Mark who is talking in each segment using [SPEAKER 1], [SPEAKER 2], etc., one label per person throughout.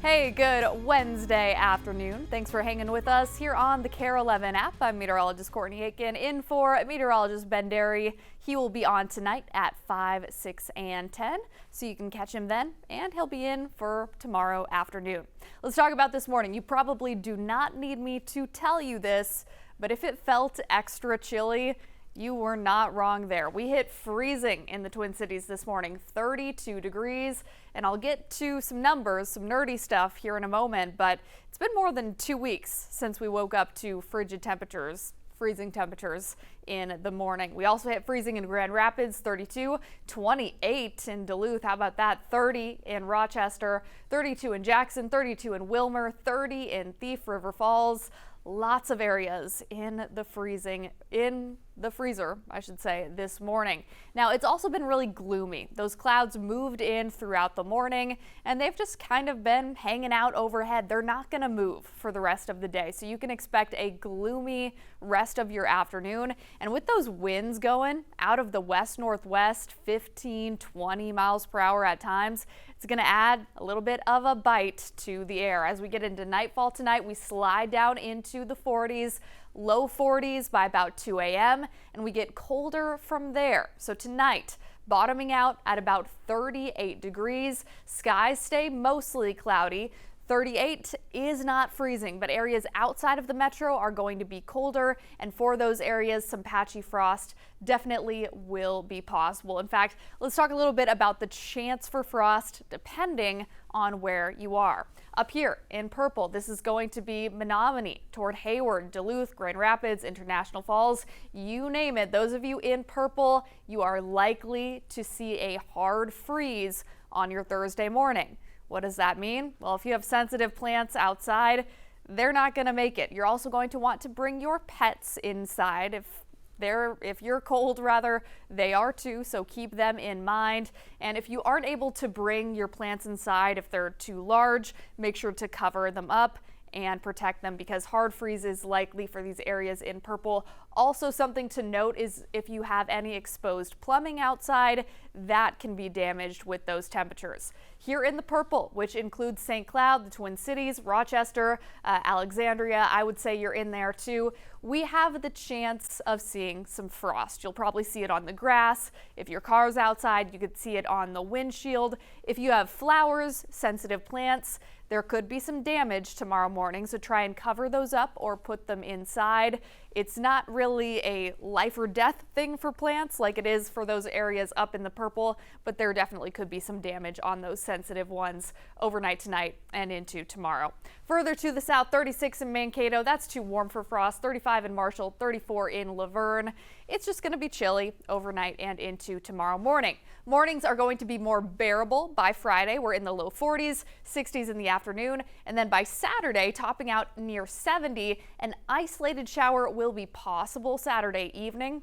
[SPEAKER 1] Hey, good Wednesday afternoon. Thanks for hanging with us here on the Kare 11 app. I'm meteorologist Courtney Aitken in for meteorologist Ben Derry. He will be on tonight at 5, 6, and 10, so you can catch him then, and he'll be in for tomorrow afternoon. Let's talk about this morning. You probably do not need me to tell you this, but if it felt extra chilly, you were not wrong there. We hit freezing in the Twin Cities this morning, 32 degrees, and I'll get to some numbers, some nerdy stuff here in a moment, but it's been more than 2 weeks since we woke up to frigid temperatures, freezing temperatures in the morning. We also hit freezing in Grand Rapids, 32, 28 in Duluth, how about that, 30 in Rochester, 32 in Jackson, 32 in Wilmer, 30 in Thief River Falls. Lots of areas in the freezer, I should say, this morning. Now, it's also been really gloomy. Those clouds moved in throughout the morning, and they've just kind of been hanging out overhead. They're not going to move for the rest of the day, so you can expect a gloomy rest of your afternoon. And with those winds going out of the west-northwest, 15, 20 miles per hour at times, it's going to add a little bit of a bite to the air. As we get into nightfall tonight, we slide down into the 40s, low 40s by about 2 a.m., and we get colder from there. So tonight, bottoming out at about 38 degrees. Skies stay mostly cloudy. 38 is not freezing, but areas outside of the metro are going to be colder, and for those areas, some patchy frost definitely will be possible. In fact, let's talk a little bit about the chance for frost depending on where you are. Up here in purple, this is going to be Menominee, toward Hayward, Duluth, Grand Rapids, International Falls, you name it. Those of you in purple, you are likely to see a hard freeze on your Thursday morning. What does that mean? Well, if you have sensitive plants outside, they're not going to make it. You're also going to want to bring your pets inside. If you're cold, rather, they are too, so keep them in mind. And if you aren't able to bring your plants inside, if they're too large, make sure to cover them up and protect them, because hard freeze is likely for these areas in purple. Also, something to note is if you have any exposed plumbing outside, that can be damaged with those temperatures. Here in the purple, which includes St. Cloud, the Twin Cities, Rochester, Alexandria, I would say you're in there too. We have the chance of seeing some frost. You'll probably see it on the grass. If your car's outside, you could see it on the windshield. If you have flowers, sensitive plants, there could be some damage tomorrow morning, so try and cover those up or put them inside. It's not really a life or death thing for plants like it is for those areas up in the purple, but there definitely could be some damage on those sensitive ones overnight tonight and into tomorrow. Further to the south, 36 in Mankato, that's too warm for frost, 35 in Marshall, 34 in Laverne. It's just going to be chilly overnight and into tomorrow morning. Mornings are going to be more bearable by Friday. We're in the low 40s, 60s in the afternoon, and then by Saturday, topping out near 70, an isolated shower will be possible Saturday evening.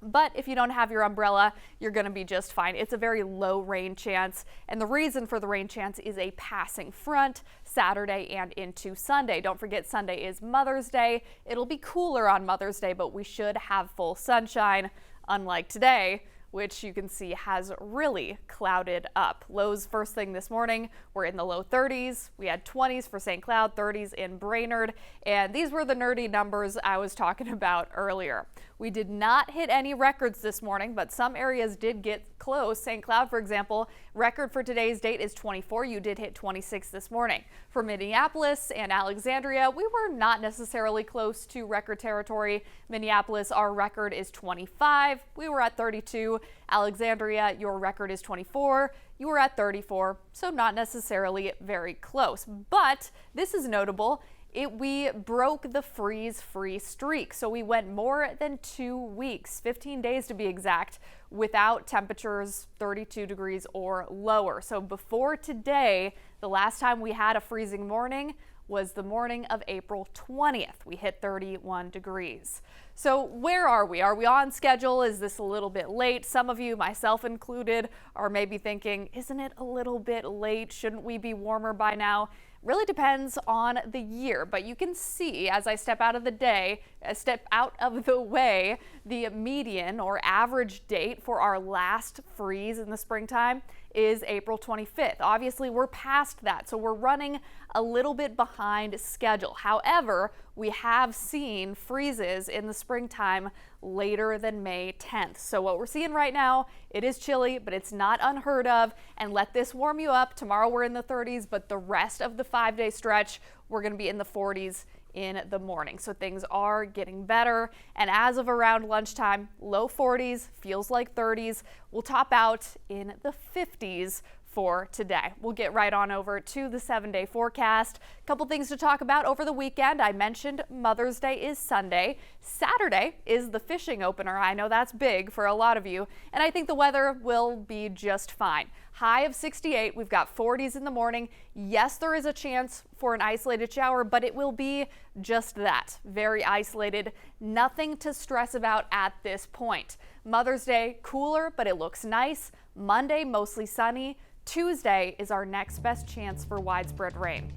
[SPEAKER 1] But if you don't have your umbrella, you're going to be just fine. It's a very low rain chance, and the reason for the rain chance is a passing front Saturday and into Sunday. Don't forget, Sunday is Mother's Day. It'll be cooler on Mother's Day, but we should have full sunshine, unlike today, which you can see has really clouded up. Lows first thing this morning were in the low 30s. We had 20s for St. Cloud, 30s in Brainerd, and these were the nerdy numbers I was talking about earlier. We did not hit any records this morning, but some areas did get close. St. Cloud, for example, record for today's date is 24. You did hit 26 this morning. For Minneapolis and Alexandria, we were not necessarily close to record territory. Minneapolis, our record is 25. We were at 32. Alexandria, your record is 24. You were at 34, so not necessarily very close. But this is notable. We broke the freeze-free streak, so we went more than 2 weeks, 15 days to be exact, without temperatures 32 degrees or lower. So before today, the last time we had a freezing morning was the morning of April 20th. We hit 31 degrees. So where are we? Are we on schedule? Is this a little bit late? Some of you, myself included, are maybe thinking, isn't it a little bit late? Shouldn't we be warmer by now? Really depends on the year, but you can see as I step out of the way, the median or average date for our last freeze in the springtime is April 25th. Obviously, we're past that, so we're running a little bit behind schedule. However, we have seen freezes in the springtime later than May 10th. So what we're seeing right now, it is chilly, but it's not unheard of. And let this warm you up. Tomorrow we're in the 30s, but the rest of the 5-day stretch, we're going to be in the 40s in the morning. So things are getting better. And as of around lunchtime, low 40s, feels like 30s. We'll top out in the 50s for today. We'll get right on over to the 7-day forecast. A couple things to talk about over the weekend. I mentioned Mother's Day is Sunday. Saturday is the fishing opener. I know that's big for a lot of you, and I think the weather will be just fine. High of 68. We've got 40s in the morning. Yes, there is a chance for an isolated shower, but it will be just that, very isolated. Nothing to stress about at this point. Mother's Day, cooler, but it looks nice. Monday, mostly sunny. Tuesday is our next best chance for widespread rain.